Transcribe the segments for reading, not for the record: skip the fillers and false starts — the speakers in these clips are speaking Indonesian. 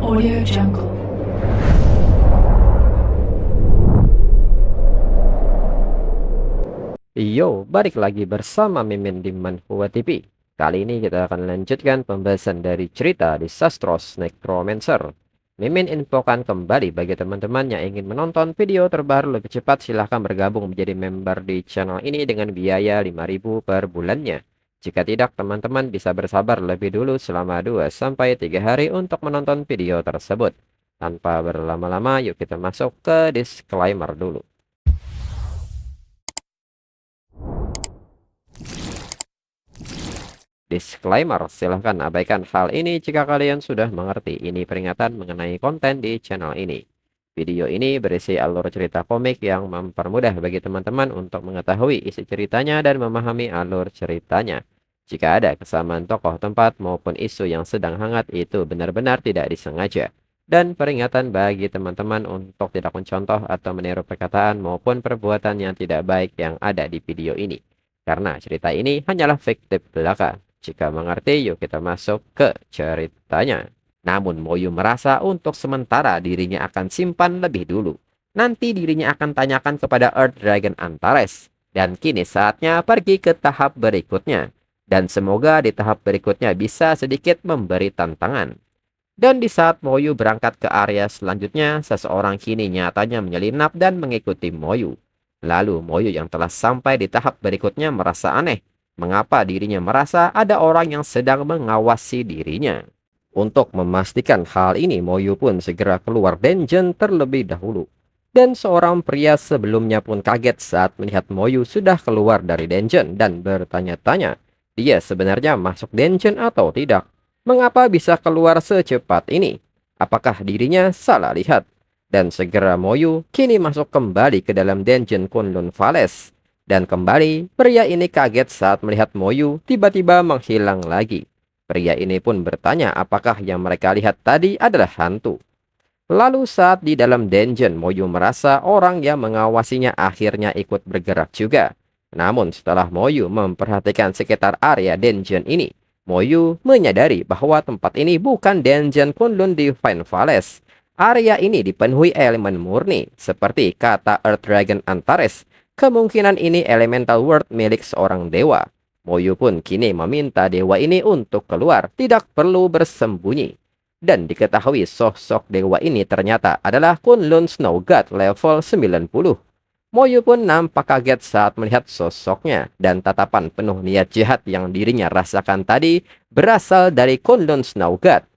Audio Jungle. Yo, balik lagi bersama Mimin di Manhwa TV. Kali ini kita akan lanjutkan pembahasan dari cerita Disastros Necromancer. Mimin infokan kembali bagi teman-teman yang ingin menonton video terbaru lebih cepat, silahkan bergabung menjadi member di channel ini dengan biaya 5.000 per bulannya. Jika tidak, teman-teman bisa bersabar lebih dulu selama 2-3 hari untuk menonton video tersebut. Tanpa berlama-lama, yuk kita masuk ke disclaimer dulu. Disclaimer, silahkan abaikan hal ini jika kalian sudah mengerti. Ini peringatan mengenai konten di channel ini. Video ini berisi alur cerita komik yang mempermudah bagi teman-teman untuk mengetahui isi ceritanya dan memahami alur ceritanya. Jika ada kesamaan tokoh, tempat, maupun isu yang sedang hangat, itu benar-benar tidak disengaja. Dan peringatan bagi teman-teman untuk tidak mencontoh atau meniru perkataan maupun perbuatan yang tidak baik yang ada di video ini. Karena cerita ini hanyalah fiktif belaka. Jika mengerti, yuk kita masuk ke ceritanya. Namun Moyu merasa untuk sementara dirinya akan simpan lebih dulu. Nanti dirinya akan tanyakan kepada Earth Dragon Antares. Dan kini saatnya pergi ke tahap berikutnya. Dan semoga di tahap berikutnya bisa sedikit memberi tantangan. Dan di saat Moyu berangkat ke area selanjutnya, seseorang kini nyatanya menyelinap dan mengikuti Moyu. Lalu Moyu yang telah sampai di tahap berikutnya merasa aneh. Mengapa dirinya merasa ada orang yang sedang mengawasi dirinya? Untuk memastikan hal ini, Moyu pun segera keluar dungeon terlebih dahulu. Dan seorang pria sebelumnya pun kaget saat melihat Moyu sudah keluar dari dungeon dan bertanya-tanya, dia sebenarnya masuk dungeon atau tidak? Mengapa bisa keluar secepat ini? Apakah dirinya salah lihat? Dan segera Moyu kini masuk kembali ke dalam dungeon Kunlun Palace. Dan kembali, pria ini kaget saat melihat Moyu tiba-tiba menghilang lagi. Pria ini pun bertanya apakah yang mereka lihat tadi adalah hantu. Lalu saat di dalam dungeon, Moyu merasa orang yang mengawasinya akhirnya ikut bergerak juga. Namun setelah Moyu memperhatikan sekitar area dungeon ini, Moyu menyadari bahwa tempat ini bukan dungeon Kunlun Divine Palace. Area ini dipenuhi elemen murni, seperti kata Earth Dragon Antares. Kemungkinan ini elemental world milik seorang dewa. Moyu pun kini meminta dewa ini untuk keluar, tidak perlu bersembunyi. Dan diketahui sosok dewa ini ternyata adalah Kunlun Snow God level 90. Moyu pun nampak kaget saat melihat sosoknya, dan tatapan penuh niat jahat yang dirinya rasakan tadi berasal dari Kunlun Snow God.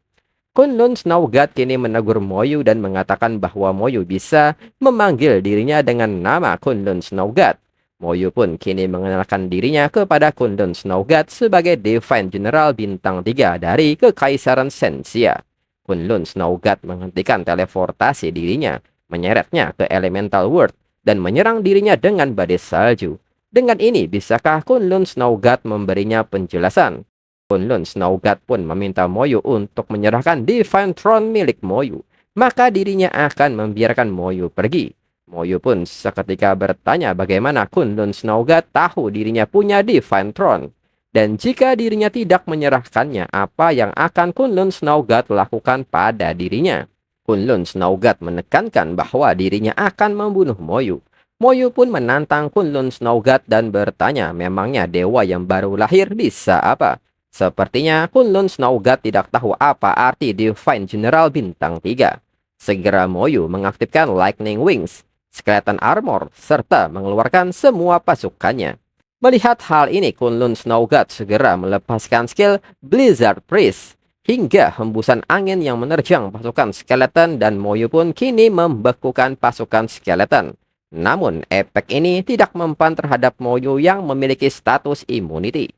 Kunlun Snow God kini menegur Moyu dan mengatakan bahwa Moyu bisa memanggil dirinya dengan nama Kunlun Snow God. Moyu pun kini mengenalkan dirinya kepada Kunlun Snow God sebagai Divine General bintang 3 dari Kekaisaran Sensia. Kunlun Snow God menghentikan teleportasi dirinya, menyeretnya ke Elemental World, dan menyerang dirinya dengan badai salju. Dengan ini, bisakah Kunlun Snow God memberinya penjelasan? Kunlun Snow God pun meminta Moyu untuk menyerahkan Divine Throne milik Moyu. Maka dirinya akan membiarkan Moyu pergi. Moyu pun seketika bertanya bagaimana Kunlun Snow God tahu dirinya punya Divine Throne. Dan jika dirinya tidak menyerahkannya, apa yang akan Kunlun Snow God lakukan pada dirinya? Kunlun Snow God menekankan bahwa dirinya akan membunuh Moyu. Moyu pun menantang Kunlun Snow God dan bertanya memangnya dewa yang baru lahir bisa apa? Sepertinya Kunlun Snow God tidak tahu apa arti Divine General bintang 3. Segera Moyu mengaktifkan Lightning Wings, Skeleton Armor, serta mengeluarkan semua pasukannya. Melihat hal ini, Kunlun Snow God segera melepaskan skill Blizzard Priest, hingga hembusan angin yang menerjang pasukan skeleton, dan Moyu pun kini membekukan pasukan skeleton. Namun, efek ini tidak mempan terhadap Moyu yang memiliki status immunity.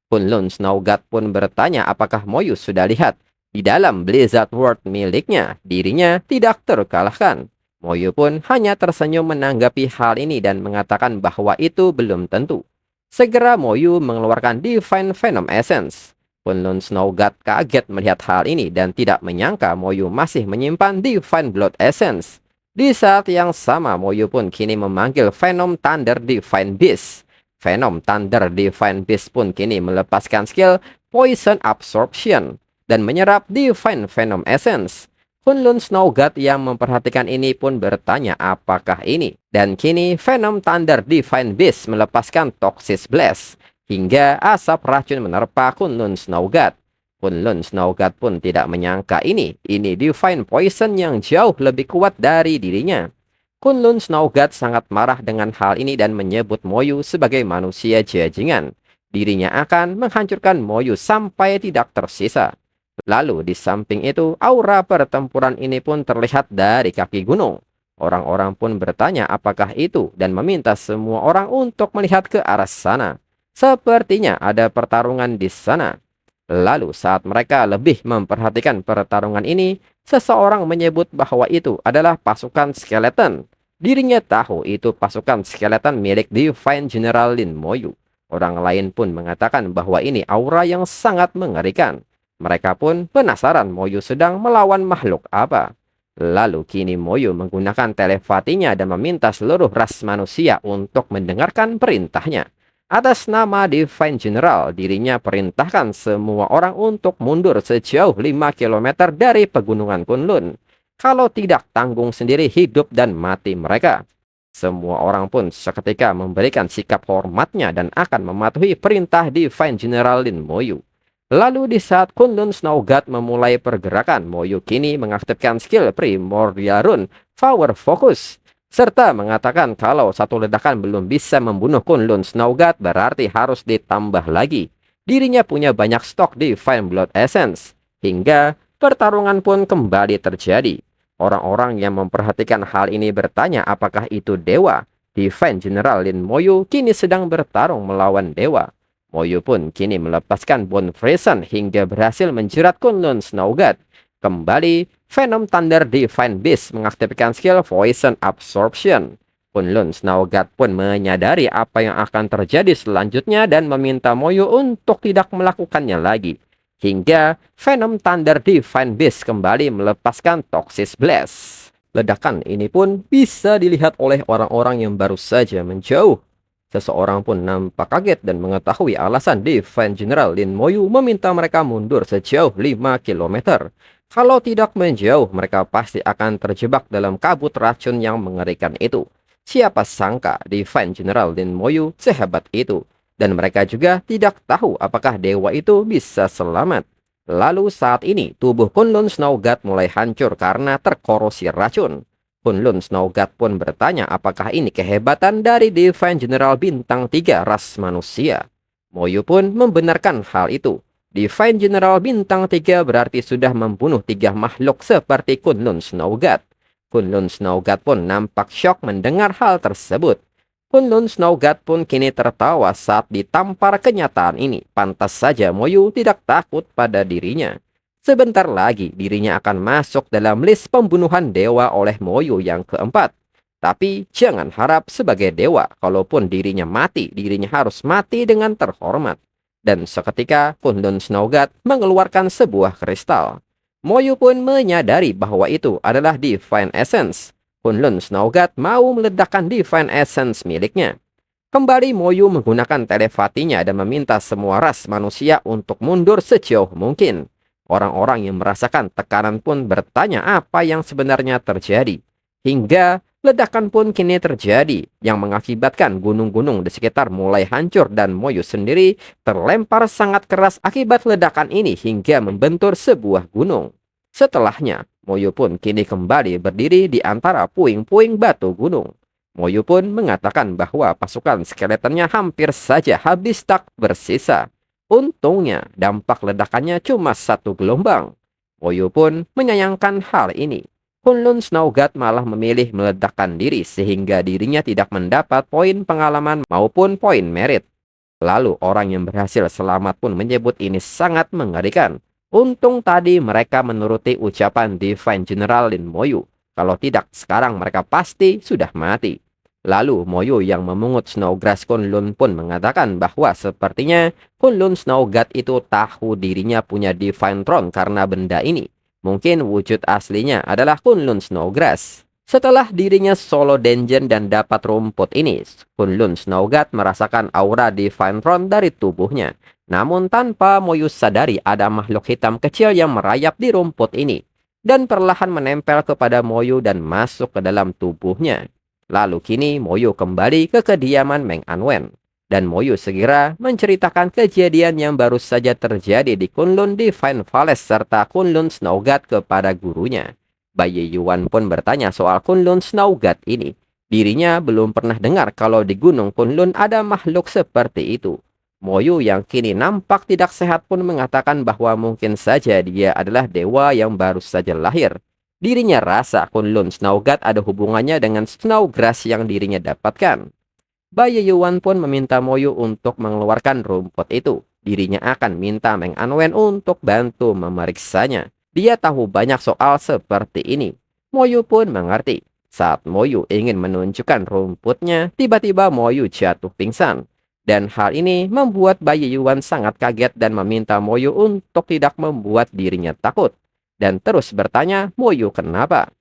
Kunlun Snow God pun bertanya apakah Moyu sudah lihat. Di dalam Blizzard World miliknya, dirinya tidak terkalahkan. Moyu pun hanya tersenyum menanggapi hal ini dan mengatakan bahwa itu belum tentu. Segera Moyu mengeluarkan Divine Venom Essence. Kunlun Snow God kaget melihat hal ini dan tidak menyangka Moyu masih menyimpan Divine Blood Essence. Di saat yang sama, Moyu pun kini memanggil Venom Thunder Divine Beast. Venom Thunder Divine Beast pun kini melepaskan skill Poison Absorption dan menyerap Divine Venom Essence. Kunlun Snowguard yang memperhatikan ini pun bertanya apakah ini. Dan kini Venom Thunder Divine Beast melepaskan Toxic Blast hingga asap racun menerpa Kunlun Snowguard. Kunlun Snowguard pun tidak menyangka ini Divine Poison yang jauh lebih kuat dari dirinya. Kunlun Snowguard sangat marah dengan hal ini dan menyebut Moyu sebagai manusia jajingan. Dirinya akan menghancurkan Moyu sampai tidak tersisa. Lalu di samping itu, aura pertempuran ini pun terlihat dari kaki gunung. Orang-orang pun bertanya apakah itu dan meminta semua orang untuk melihat ke arah sana. Sepertinya ada pertarungan di sana. Lalu saat mereka lebih memperhatikan pertarungan ini, seseorang menyebut bahwa itu adalah pasukan skeleton. Dirinya tahu itu pasukan skeleton milik Divine General Lin Moyu. Orang lain pun mengatakan bahwa ini aura yang sangat mengerikan. Mereka pun penasaran Moyu sedang melawan makhluk apa. Lalu kini Moyu menggunakan telepatinya dan meminta seluruh ras manusia untuk mendengarkan perintahnya. Atas nama Divine General, dirinya perintahkan semua orang untuk mundur sejauh 5 km dari pegunungan Kunlun. Kalau tidak, tanggung sendiri hidup dan mati mereka. Semua orang pun seketika memberikan sikap hormatnya dan akan mematuhi perintah Divine General Lin Moyu. Lalu di saat Kunlun Snowguard memulai pergerakan, Moyu kini mengaktifkan skill Primordial Rune Power Focus. Serta mengatakan kalau satu ledakan belum bisa membunuh Kunlun Snowguard berarti harus ditambah lagi. Dirinya punya banyak stok Divine Blood Essence. Hingga pertarungan pun kembali terjadi. Orang-orang yang memperhatikan hal ini bertanya apakah itu dewa. Divine General Lin Moyu kini sedang bertarung melawan dewa. Moyu pun kini melepaskan Bone Frozen hingga berhasil menjerat Kunlun Snowguard. Kembali, Venom Thunder Divine Beast mengaktifkan skill Poison Absorption. Kunlun Snowguard pun menyadari apa yang akan terjadi selanjutnya dan meminta Moyu untuk tidak melakukannya lagi. Hingga Venom Thunder Divine Beast kembali melepaskan Toxic Blast. Ledakan ini pun bisa dilihat oleh orang-orang yang baru saja menjauh. Seseorang pun nampak kaget dan mengetahui alasan Divine General Lin Moyu meminta mereka mundur sejauh 5 km. Kalau tidak menjauh, mereka pasti akan terjebak dalam kabut racun yang mengerikan itu. Siapa sangka Divine General Lin Moyu sehebat itu. Dan mereka juga tidak tahu apakah dewa itu bisa selamat. Lalu saat ini, tubuh Kunlun Snowguard mulai hancur karena terkorosi racun. Kunlun Snowguard pun bertanya apakah ini kehebatan dari Divine General Bintang 3 ras manusia. Moyu pun membenarkan hal itu. Divine General Bintang 3 berarti sudah membunuh 3 makhluk seperti Kunlun Snowguard. Kunlun Snowguard pun nampak syok mendengar hal tersebut. Kunlun Snowguard pun kini tertawa saat ditampar kenyataan ini. Pantas saja Moyu tidak takut pada dirinya. Sebentar lagi dirinya akan masuk dalam list pembunuhan dewa oleh Moyu yang keempat. Tapi jangan harap sebagai dewa, kalaupun dirinya mati, dirinya harus mati dengan terhormat. Dan seketika Kunlun Snowguard mengeluarkan sebuah kristal. Moyu pun menyadari bahwa itu adalah Divine Essence. Kunlun Snowguard mau meledakkan Divine Essence miliknya. Kembali Moyu menggunakan telepatinya dan meminta semua ras manusia untuk mundur sejauh mungkin. Orang-orang yang merasakan tekanan pun bertanya apa yang sebenarnya terjadi. Hingga ledakan pun kini terjadi yang mengakibatkan gunung-gunung di sekitar mulai hancur dan Moyu sendiri terlempar sangat keras akibat ledakan ini hingga membentur sebuah gunung. Setelahnya, Moyu pun kini kembali berdiri di antara puing-puing batu gunung. Moyu pun mengatakan bahwa pasukan skeletonnya hampir saja habis tak bersisa. Untungnya, dampak ledakannya cuma satu gelombang. Moyu pun menyayangkan hal ini. Kunlun Snowguard malah memilih meledakkan diri sehingga dirinya tidak mendapat poin pengalaman maupun poin merit. Lalu orang yang berhasil selamat pun menyebut ini sangat mengerikan. Untung tadi mereka menuruti ucapan Divine General Lin Moyu. Kalau tidak, sekarang mereka pasti sudah mati. Lalu Moyu yang memungut Snowgrass Kunlun pun mengatakan bahwa sepertinya Kunlun Snowguard itu tahu dirinya punya Divine Throne karena benda ini. Mungkin wujud aslinya adalah Kunlun Snowgrass. Setelah dirinya solo dungeon dan dapat rumput ini, Kunlun Snowguard merasakan aura Divine Throne dari tubuhnya. Namun tanpa Moyu sadari ada makhluk hitam kecil yang merayap di rumput ini. dan perlahan menempel kepada Moyu dan masuk ke dalam tubuhnya. Lalu kini Moyu kembali ke kediaman Meng Anwen. Dan Moyu segera menceritakan kejadian yang baru saja terjadi di Kunlun Divine Palace serta Kunlun Snowgat kepada gurunya. Bayi Yuan pun bertanya soal Kunlun Snowgat ini. Dirinya belum pernah dengar kalau di Gunung Kunlun ada makhluk seperti itu. Moyu yang kini nampak tidak sehat pun mengatakan bahwa mungkin saja dia adalah dewa yang baru saja lahir. Dirinya rasa Kunlun Snowgat ada hubungannya dengan Snowgrass yang dirinya dapatkan. Bayi Yuan pun meminta Moyu untuk mengeluarkan rumput itu. Dirinya akan minta Meng Anwen untuk bantu memeriksanya. Dia tahu banyak soal seperti ini. Moyu pun mengerti. Saat Moyu ingin menunjukkan rumputnya, tiba-tiba Moyu jatuh pingsan. Dan hal ini membuat Bayi Yuan sangat kaget dan meminta Moyu untuk tidak membuat dirinya takut. Dan terus bertanya, Moyu kenapa?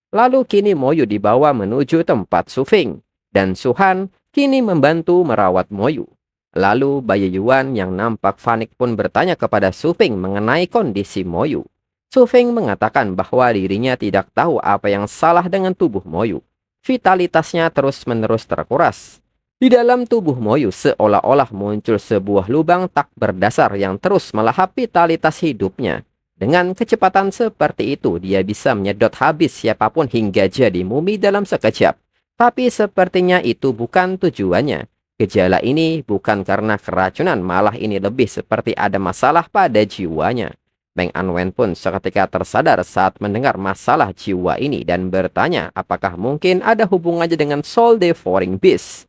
Lalu kini Moyu dibawa menuju tempat Sufing. Dan Suhan kini membantu merawat Moyu. Lalu Bayi Yuan yang nampak panik pun bertanya kepada Sufing mengenai kondisi Moyu. Sufing mengatakan bahwa dirinya tidak tahu apa yang salah dengan tubuh Moyu. Vitalitasnya terus-menerus terkuras. Di dalam tubuh Moyu seolah-olah muncul sebuah lubang tak berdasar yang terus melahap vitalitas hidupnya. Dengan kecepatan seperti itu, dia bisa menyedot habis siapapun hingga jadi mumi dalam sekejap. Tapi sepertinya itu bukan tujuannya. Gejala ini bukan karena keracunan, malah ini lebih seperti ada masalah pada jiwanya. Meng Anwen pun seketika tersadar saat mendengar masalah jiwa ini dan bertanya apakah mungkin ada hubungannya dengan Soul Devouring Beast.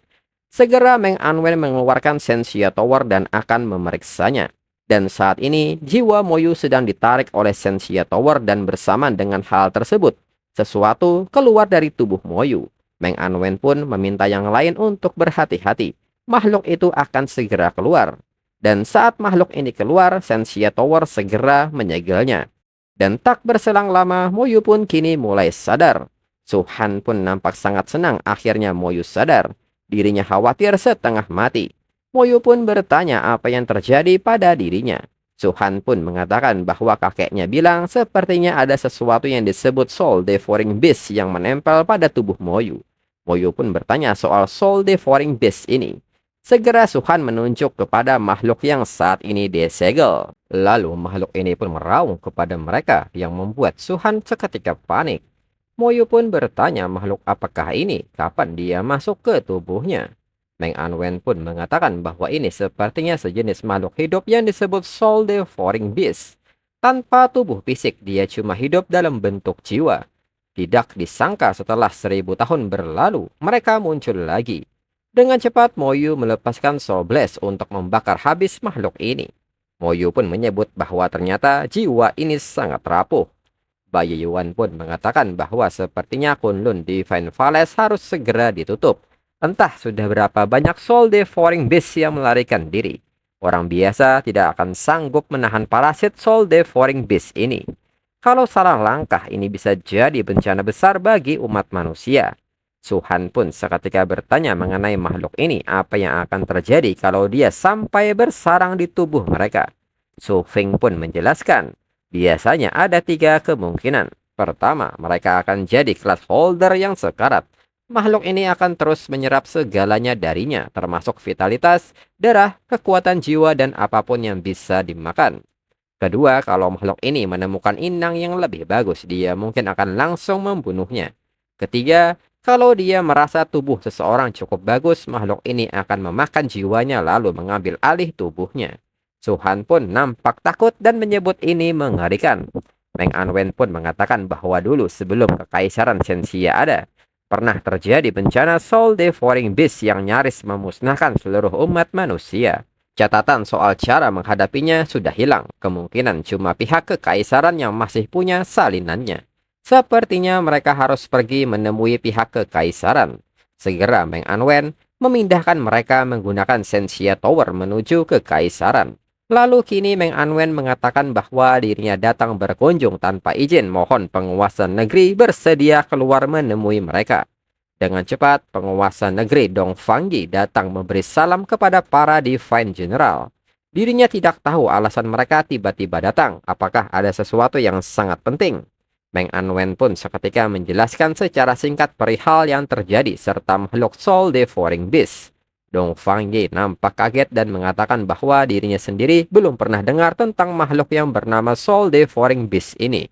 Segera Meng Anwen mengeluarkan Sensia Tower dan akan memeriksanya. Dan saat ini jiwa Moyu sedang ditarik oleh Sensia Tower dan bersamaan dengan hal tersebut, sesuatu keluar dari tubuh Moyu. Meng Anwen pun meminta yang lain untuk berhati-hati. Makhluk itu akan segera keluar. Dan saat makhluk ini keluar, Sensia Tower segera menyegelnya. Dan tak berselang lama, Moyu pun kini mulai sadar. Suhan pun nampak sangat senang akhirnya Moyu sadar. Dirinya khawatir setengah mati. Moyu pun bertanya apa yang terjadi pada dirinya. Suhan pun mengatakan bahwa kakeknya bilang sepertinya ada sesuatu yang disebut Soul Devouring Beast yang menempel pada tubuh Moyu. Moyu pun bertanya soal Soul Devouring Beast ini. Segera Suhan menunjuk kepada makhluk yang saat ini disegel. Lalu makhluk ini pun meraung kepada mereka yang membuat Suhan seketika panik. Moyu pun bertanya makhluk apakah ini, kapan dia masuk ke tubuhnya. Meng Anwen pun mengatakan bahwa ini sepertinya sejenis makhluk hidup yang disebut Soul Devouring Beast. Tanpa tubuh fisik, dia cuma hidup dalam bentuk jiwa. Tidak disangka setelah 1000 tahun berlalu, mereka muncul lagi. Dengan cepat, Moyu melepaskan Soul Blast untuk membakar habis makhluk ini. Moyu pun menyebut bahwa ternyata jiwa ini sangat rapuh. Bayi Yuan pun mengatakan bahwa sepertinya Kunlun Divine Palace harus segera ditutup. Entah sudah berapa banyak Soul Devouring Beast yang melarikan diri. Orang biasa tidak akan sanggup menahan parasit Soul Devouring Beast ini. Kalau salah langkah, ini bisa jadi bencana besar bagi umat manusia. Suhan pun seketika bertanya mengenai makhluk ini, apa yang akan terjadi kalau dia sampai bersarang di tubuh mereka. Su Feng pun menjelaskan, biasanya ada 3 kemungkinan. Pertama, mereka akan jadi class holder yang sekarat. Makhluk ini akan terus menyerap segalanya darinya, termasuk vitalitas, darah, kekuatan jiwa, dan apapun yang bisa dimakan. Kedua, kalau makhluk ini menemukan inang yang lebih bagus, dia mungkin akan langsung membunuhnya. Ketiga, kalau dia merasa tubuh seseorang cukup bagus, makhluk ini akan memakan jiwanya lalu mengambil alih tubuhnya. Suhan pun nampak takut dan menyebut ini mengerikan. Meng Anwen pun mengatakan bahwa dulu sebelum kekaisaran Sensia ada, pernah terjadi bencana Soul Devouring Beast yang nyaris memusnahkan seluruh umat manusia. Catatan soal cara menghadapinya sudah hilang. Kemungkinan cuma pihak kekaisaran yang masih punya salinannya. Sepertinya mereka harus pergi menemui pihak kekaisaran. Segera Meng Anwen memindahkan mereka menggunakan Sensia Tower menuju kekaisaran. Lalu kini Meng Anwen mengatakan bahwa dirinya datang berkunjung tanpa izin, mohon penguasa negeri bersedia keluar menemui mereka. Dengan cepat, penguasa negeri Dong Fanggi datang memberi salam kepada para Divine General. Dirinya tidak tahu alasan mereka tiba-tiba datang, apakah ada sesuatu yang sangat penting. Meng Anwen pun seketika menjelaskan secara singkat perihal yang terjadi serta makhluk Soul Devouring Beast. Dong Fang Yi nampak kaget dan mengatakan bahwa dirinya sendiri belum pernah dengar tentang makhluk yang bernama Soul Devouring Beast ini.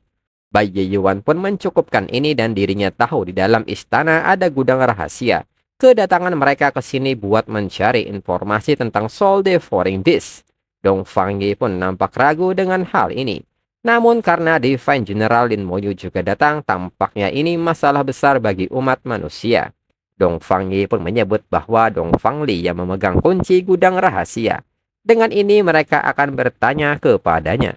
Bai Yuan pun mencukupkan ini dan dirinya tahu di dalam istana ada gudang rahasia. Kedatangan mereka ke sini buat mencari informasi tentang Soul Devouring Beast. Dong Fang Yi pun nampak ragu dengan hal ini. Namun karena Divine General Lin Moyu juga datang, tampaknya ini masalah besar bagi umat manusia. Dong Fang Yi pun menyebut bahwa Dong Fang Li yang memegang kunci gudang rahasia. Dengan ini mereka akan bertanya kepadanya.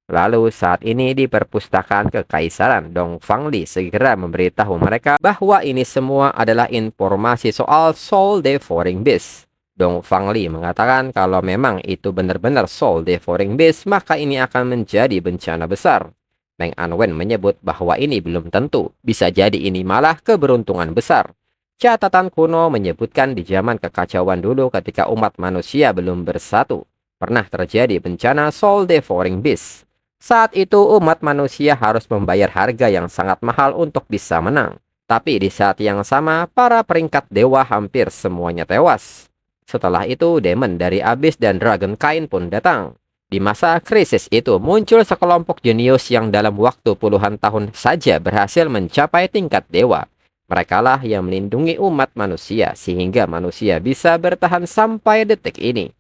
Lalu saat ini di perpustakaan kekaisaran, Dong Fang Li segera memberitahu mereka bahwa ini semua adalah informasi soal Soul Devouring Beast. Dong Fang Li mengatakan kalau memang itu benar-benar Soul Devouring Beast, maka ini akan menjadi bencana besar. Meng Anwen menyebut bahwa ini belum tentu, bisa jadi ini malah keberuntungan besar. Catatan kuno menyebutkan di zaman kekacauan dulu ketika umat manusia belum bersatu, pernah terjadi bencana Soul Devouring Beast. Saat itu umat manusia harus membayar harga yang sangat mahal untuk bisa menang. Tapi di saat yang sama, para peringkat dewa hampir semuanya tewas. Setelah itu, demon dari Abyss dan Dragon Kain pun datang. Di masa krisis itu, muncul sekelompok jenius yang dalam waktu puluhan tahun saja berhasil mencapai tingkat dewa. Merekalah yang melindungi umat manusia, sehingga manusia bisa bertahan sampai detik ini.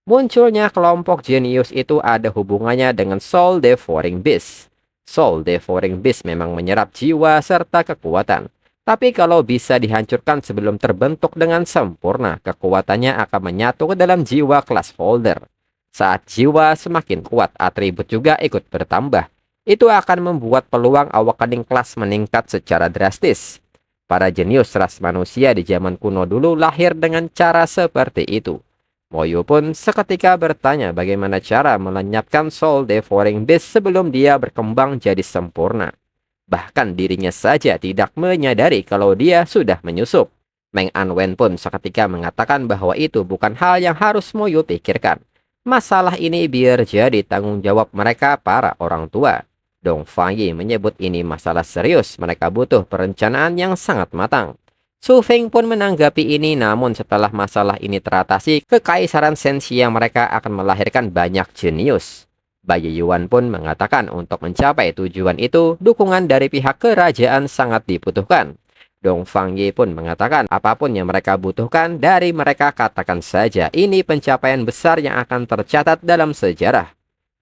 Munculnya kelompok jenius itu ada hubungannya dengan Soul Devouring Beast. Soul Devouring Beast memang menyerap jiwa serta kekuatan. Tapi kalau bisa dihancurkan sebelum terbentuk dengan sempurna, kekuatannya akan menyatu ke dalam jiwa kelas holder. Saat jiwa semakin kuat, atribut juga ikut bertambah. Itu akan membuat peluang awakening kelas meningkat secara drastis. Para jenius ras manusia di zaman kuno dulu lahir dengan cara seperti itu. Moyu pun seketika bertanya bagaimana cara melenyapkan Soul Devouring Beast sebelum dia berkembang jadi sempurna. Bahkan dirinya saja tidak menyadari kalau dia sudah menyusup. Meng Anwen pun seketika mengatakan bahwa itu bukan hal yang harus Moyu pikirkan. Masalah ini biar jadi tanggung jawab mereka para orang tua. Dong Fang Yi menyebut ini masalah serius, mereka butuh perencanaan yang sangat matang. Su Feng pun menanggapi ini, namun setelah masalah ini teratasi, kekaisaran Senxia mereka akan melahirkan banyak jenius. Bai Yuan pun mengatakan untuk mencapai tujuan itu, dukungan dari pihak kerajaan sangat dibutuhkan. Dong Fang Yi pun mengatakan apapun yang mereka butuhkan dari mereka katakan saja, ini pencapaian besar yang akan tercatat dalam sejarah.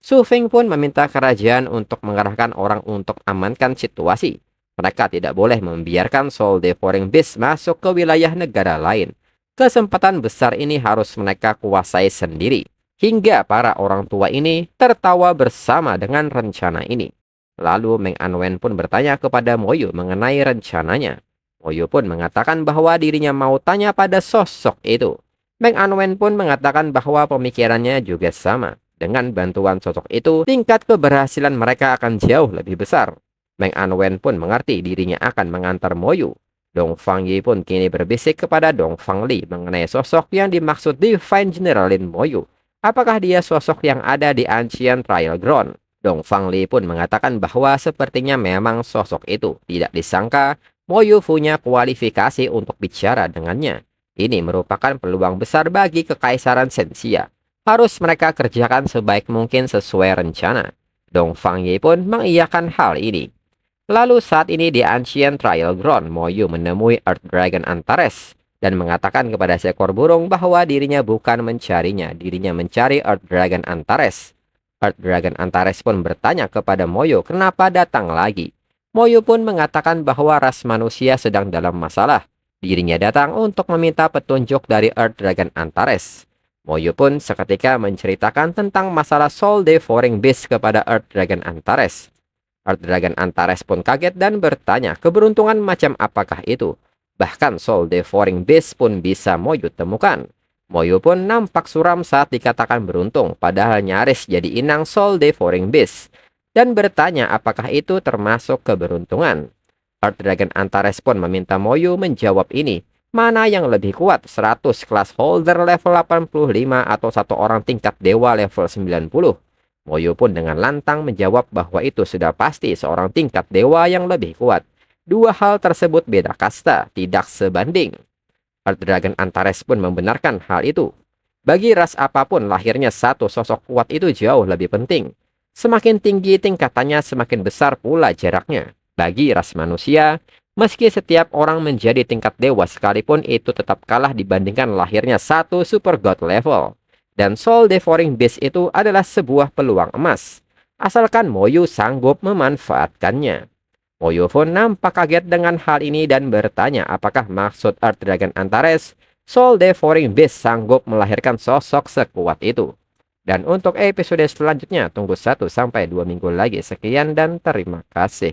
Su Feng pun meminta kerajaan untuk mengerahkan orang untuk amankan situasi. Mereka tidak boleh membiarkan Soul Devouring Beast masuk ke wilayah negara lain. Kesempatan besar ini harus mereka kuasai sendiri. Hingga para orang tua ini tertawa bersama dengan rencana ini. Lalu Meng Anwen pun bertanya kepada Moyu mengenai rencananya. Moyu pun mengatakan bahwa dirinya mau tanya pada sosok itu. Meng Anwen pun mengatakan bahwa pemikirannya juga sama. Dengan bantuan sosok itu, tingkat keberhasilan mereka akan jauh lebih besar. Meng Anwen pun mengerti dirinya akan mengantar Moyu. Dong Fang Yi pun kini berbisik kepada Dong Fang Li mengenai sosok yang dimaksud Divine General Lin Moyu. Apakah dia sosok yang ada di Ancient Trial Ground? Dong Fang Li pun mengatakan bahwa sepertinya memang sosok itu. Tidak disangka, Moyu punya kualifikasi untuk bicara dengannya. Ini merupakan peluang besar bagi kekaisaran Senxia. Harus mereka kerjakan sebaik mungkin sesuai rencana. Dong Fang Yi pun mengiyakan hal ini. Lalu saat ini di Ancient Trial Ground, Moyu menemui Earth Dragon Antares dan mengatakan kepada seekor burung bahwa dirinya bukan mencarinya, dirinya mencari Earth Dragon Antares. Earth Dragon Antares pun bertanya kepada Moyu kenapa datang lagi. Moyu pun mengatakan bahwa ras manusia sedang dalam masalah. Dirinya datang untuk meminta petunjuk dari Earth Dragon Antares. Moyu pun seketika menceritakan tentang masalah Soul Devouring Beast kepada Earth Dragon Antares. Earth Dragon Antares pun kaget dan bertanya keberuntungan macam apakah itu. Bahkan Soul Devouring Beast pun bisa Moyu temukan. Moyu pun nampak suram saat dikatakan beruntung, padahal nyaris jadi inang Soul Devouring Beast. Dan bertanya apakah itu termasuk keberuntungan. Earth Dragon Antares pun meminta Moyu menjawab ini. Mana yang lebih kuat, 100 kelas holder level 85 atau satu orang tingkat dewa level 90? Moyo pun dengan lantang menjawab bahwa itu sudah pasti seorang tingkat dewa yang lebih kuat. Dua hal tersebut beda kasta, tidak sebanding. Earth Dragon Antares pun membenarkan hal itu. Bagi ras apapun, lahirnya satu sosok kuat itu jauh lebih penting. Semakin tinggi tingkatannya, semakin besar pula jaraknya. Bagi ras manusia, meski setiap orang menjadi tingkat dewa sekalipun, itu tetap kalah dibandingkan lahirnya satu super god level. Dan Soul Devouring Beast itu adalah sebuah peluang emas, asalkan Moyu sanggup memanfaatkannya. Moyo pun nampak kaget dengan hal ini dan bertanya apakah maksud Earth Dragon Antares, Soul Devouring Beast sanggup melahirkan sosok sekuat itu. Dan untuk episode selanjutnya tunggu 1-2 minggu lagi. Sekian dan terima kasih.